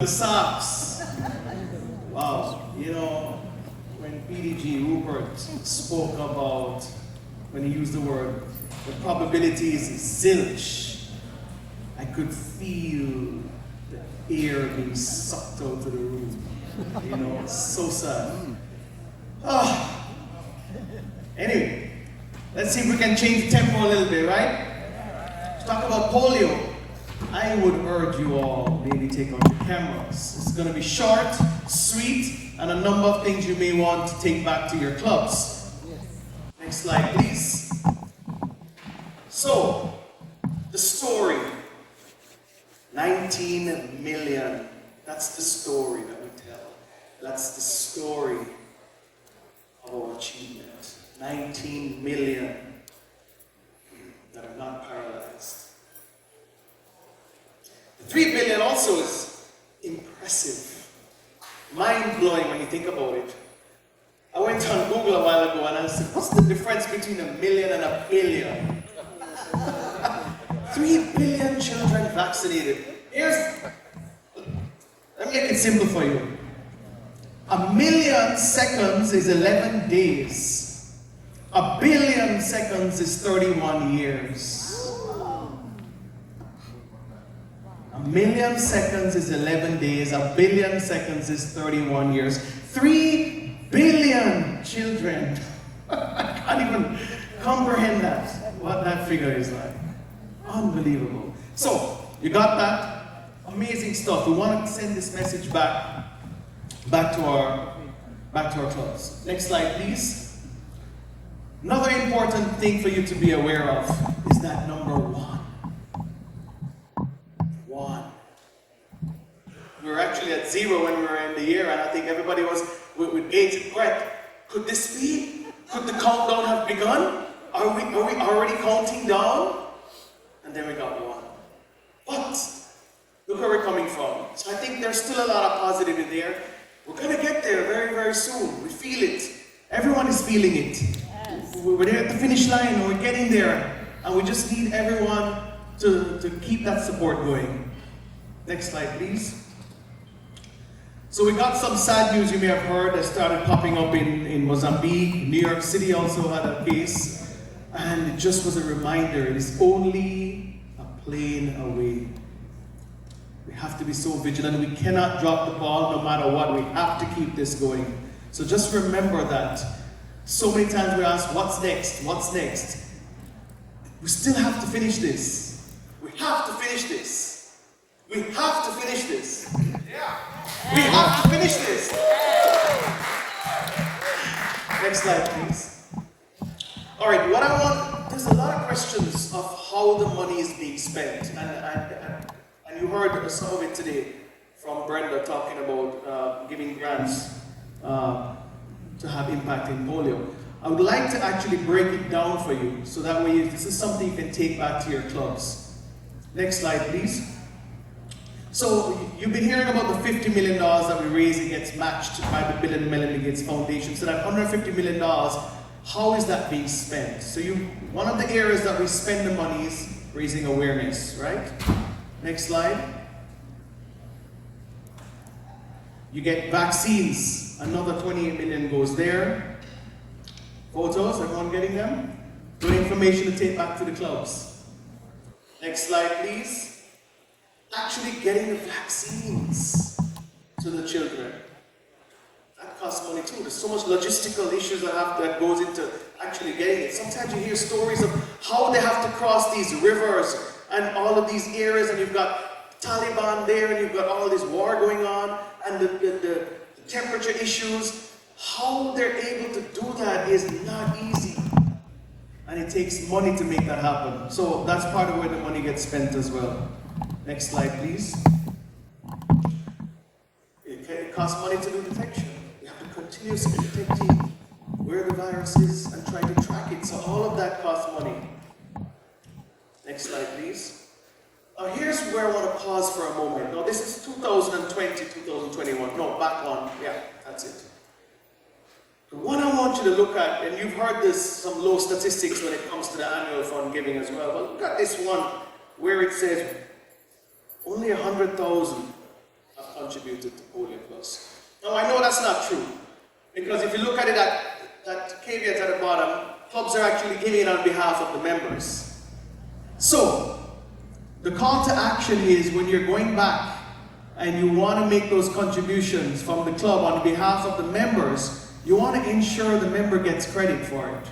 The socks. Wow, you know, when PDG Rupert spoke about, when he used the word, the probability is zilch, I could feel the air being sucked out of the room. You know, it's so sad. Oh. Anyway, let's see if we can change the tempo a little bit, right? Let's talk about polio. I would urge you all, maybe take out your cameras. It's going to be short, sweet, and a number of things you may want to take back to your clubs. Next slide, please. So, the story. 19 million. That's the story that we tell. That's the story of our achievement. 19 million that are not paralyzed. 3 billion also is impressive, mind-blowing when you think about it. I went on Google a while ago and I said, what's the difference between a million and a billion? 3 billion children vaccinated. Let me make it simple for you. 1 million seconds is 11 days. 1 billion seconds is 31 years. 1 million seconds is 11 days, 1 billion seconds is 31 years. 3 billion children. I can't even comprehend that, what that figure is like. Unbelievable. So, you got that? Amazing stuff. We want to send this message back to our clubs. Next slide, please. Another important thing for you to be aware of is that number 1. We were actually at 0 when we were in the year, and I think everybody was with bated breath. Could this be? Could the countdown have begun? Are we already counting down? And then we got 1. But look where we're coming from. So I think there's still a lot of positive in there. We're going to get there very, very soon. We feel it. Everyone is feeling it. Yes. We're there at the finish line, and we're getting there. And we just need everyone to keep that support going. Next slide, please. So we got some sad news you may have heard that started popping up in Mozambique. New York City also had a case. And it just was a reminder, it is only a plane away. We have to be so vigilant. We cannot drop the ball no matter what. We have to keep this going. So just remember that. So many times we ask, what's next? What's next? We still have to finish this. We have to finish this. We have to finish this. Yeah. We have to finish this. Next slide, please. All right, what I want, there's a lot of questions of how the money is being spent. And you heard some of it today from Brenda talking about giving grants to have impact in polio. I would like to actually break it down for you so that way this is something you can take back to your clubs. Next slide, please. So you've been hearing about the $50 million that we raise and gets matched by the Bill and Melinda Gates Foundation. So that $150 million, how is that being spent? So one of the areas that we spend the money is raising awareness, right? Next slide. You get vaccines. Another 28 million goes there. Photos, everyone getting them? Good information to take back to the clubs. Next slide, please. Actually getting the vaccines to the children. That costs money too. There's so much logistical issues that goes into actually getting it. Sometimes you hear stories of how they have to cross these rivers and all of these areas, and you've got Taliban there, and you've got all this war going on, and the temperature issues. How they're able to do that is not easy. And it takes money to make that happen. So that's part of where the money gets spent as well. Next slide, please. It costs money to do detection. We have to continuously detecting where the virus is and try to track it. So all of that costs money. Next slide, please. Here's where I want to pause for a moment. Now, this is 2020, 2021. No, back on. Yeah, that's it. What I want you to look at, and you've heard this, some low statistics when it comes to the annual fund giving as well, but look at this one where it says only 100,000 have contributed to Polio Plus. Now I know that's not true, because if you look at it at that caveat at the bottom, clubs are actually giving it on behalf of the members. So, the call to action is when you're going back and you want to make those contributions from the club on behalf of the members, you want to ensure the member gets credit for it.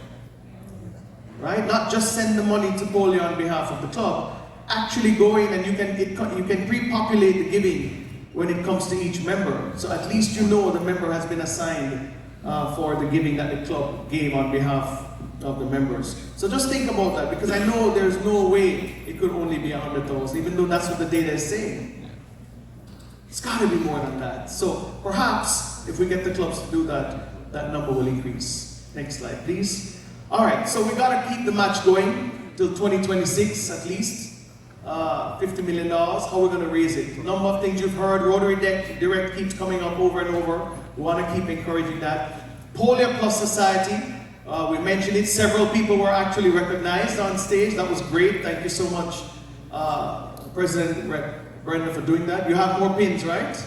Right? Not just send the money to polio on behalf of the club. Actually go in and you can pre-populate the giving when it comes to each member. So at least you know the member has been assigned for the giving that the club gave on behalf of the members. So just think about that, because I know there's no way it could only be 100,000, even though that's what the data is saying. It's got to be more than that. So perhaps if we get the clubs to do that, that number will increase. Next slide, please. All right, so we got to keep the match going till 2026 at least. $50 million. How we're going to raise it? A number of things you've heard. Rotary Direct keeps coming up over and over. We want to keep encouraging that. Polio Plus Society. We mentioned it. Several people were actually recognized on stage. That was great. Thank you so much, President Brenda, for doing that. You have more pins, right?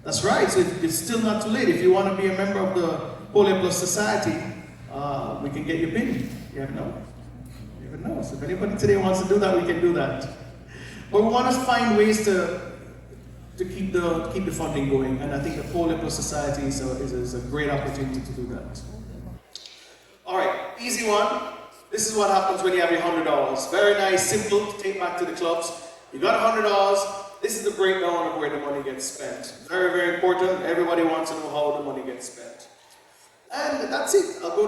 That's right. So it's still not too late. If you want to be a member of the Polio Plus Society, we can get your pin. You never know. You never know. So if anybody today wants to do that, we can do that. But we want to find ways to keep the funding going, and I think the Polio Plus Society is a great opportunity to do that. All right, easy one. This is what happens when you have your $100. Very nice, simple to take back to the clubs. You got $100. This is the breakdown of where the money gets spent. Very, very important. Everybody wants to know how the money gets spent. And that's it. I'll go